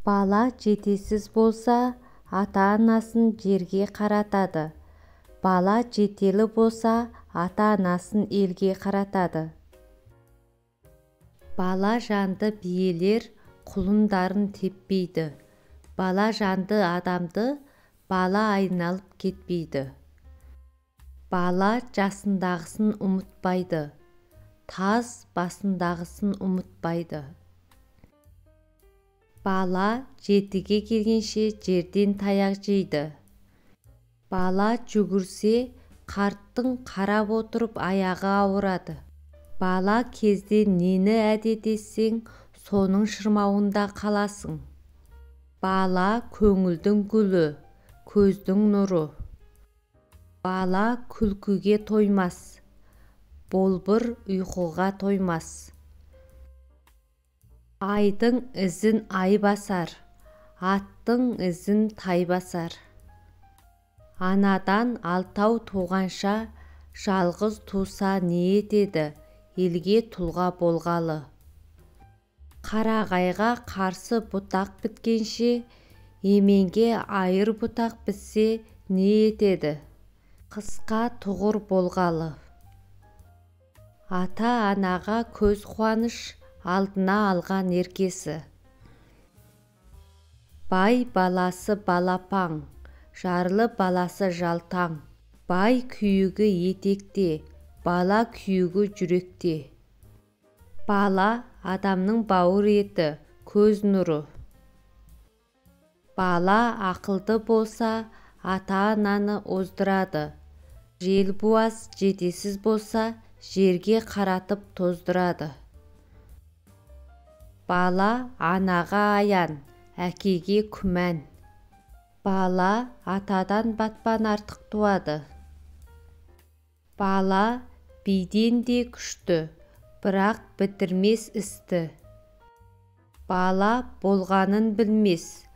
Бала жетесіз болса, ата-анасын жерге қаратады. Бала жетелі болса, ата-анасын елге қаратады. Бала жанды биелер құлындарын теппейді. Бала жанды адамды бала айналып кетпейді. Бала жасындағысын ұмытпайды. Таз басындағысын ұмытпайды. Бала жетіге келгенше жерден таяқ жейді. Бала жүгірсе, қарттың қарап отырып аяғы ауырады. Бала кезде нені әдет етсең, соның шырмауында қаласың. Бала көңілдің гүлі, көздің нұры. Бала күлкіге тоймас, болбыр ұйқыға тоймас. Айдың ізін ай басар, аттың ізін тай басар. Анадан алтау туғанша, жалғыз туса не етеді, елге тұлға болғалы. Қарағайға қарсы бұтақ біткенше, еменге айыр бұтақ бітсе не етеді, қысқа тұғыр болғалы. Ата-анаға көз қуаныш, алдына алған еркесі. Бай баласы балапаң, жарлы баласы жалтаң. Бай күйігі етекте, бала күйігі жүректе. Бала адамның бауыр еті, көз нұры. Бала ақылды болса, ата-ананы оздырады. Желбуаз жетесіз болса, жерге қаратып тоздырады. Бала анаға аян, әкеге күмән. Бала атадан батпан артық туады. Бала биден де күшті, бірақ бітірмес істі. Бала болғанын білмес,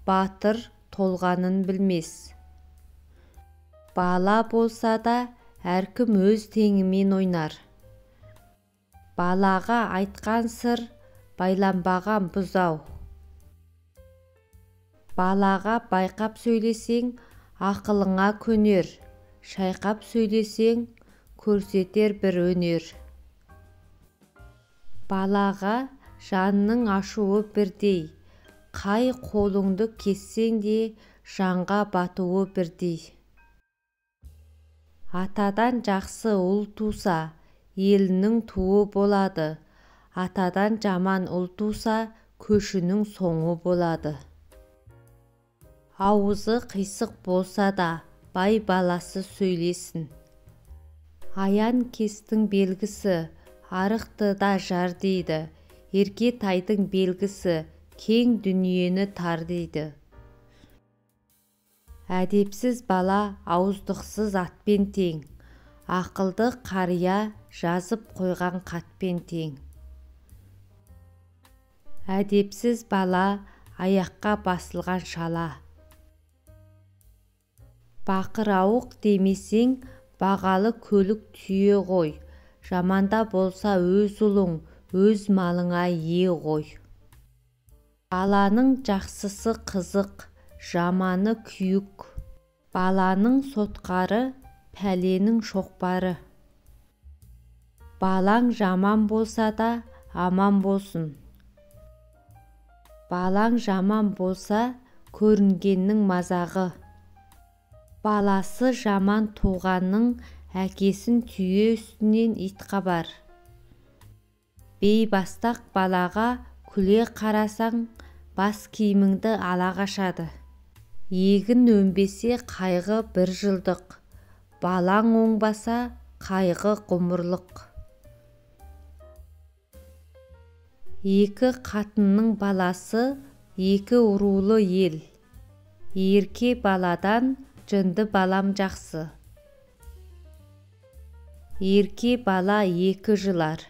батыр толғанын білмес. Бала болса да, әркім өз теңімен ойнар. Балаға айтқан сыр, байланбаған бұзау. Балаға байқап сөйлесең, ақылыңа көнер. Шайқап сөйлесең, көрсетер бір өнер. Балаға жанның ашуы бірдей. Қай қолыңды кессең де, жанға батуы бірдей. Атадан жақсы ұл туса, елінің туы болады. Атадан жаман ұл туса, көшінің соңы болады. Ауызы қисық болса да, бай баласы сөйлесін. Аян кестің белгісі, арықты да жар дейді. Ерке тайдың белгісі, кең дүниені тар дейді. Әдепсіз бала ауыздықсыз атпен тең. Ақылды қария жазып қойған қатпен тең. Әдепсіз бала аяққа басылған шала. Бақырауық демесең, бағалы көлік түйе ғой. Жаманда болса өз ұлың, өз малыңа ие ғой. Баланың жақсысы қызық, жаманы күйік. Баланың сотқары, пәленің шоқпары. Балаң жаман болса да, аман болсын. Балаң жаман болса, көрінгеннің мазағы. Баласы жаман туғанның әкесін түйе үстінен ит қабар. Бейбастақ балаға күле қарасаң, бас киіміңді ала қашады. Егін өнбесе қайғы бір жылдық, балаң оңбаса қайғы ғұмырлық. Екі қатынның баласы, екі рулы ел. Ерке баладан жынды балам жақсы. Ерке бала екі жылар.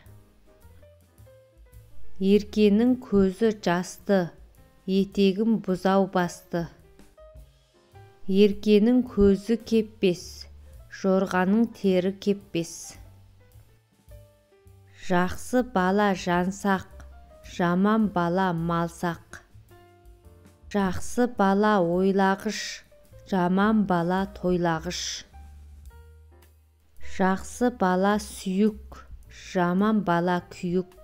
Еркенің көзі жасты, етегім бұзау басты. Еркенің көзі кеппес, жорғаның тері кеппес. Жақсы бала жансақ, жаман бала малсақ. Жақсы бала ойлағыш, жаман бала тойлағыш. Жақсы бала сүйік, жаман бала күйік.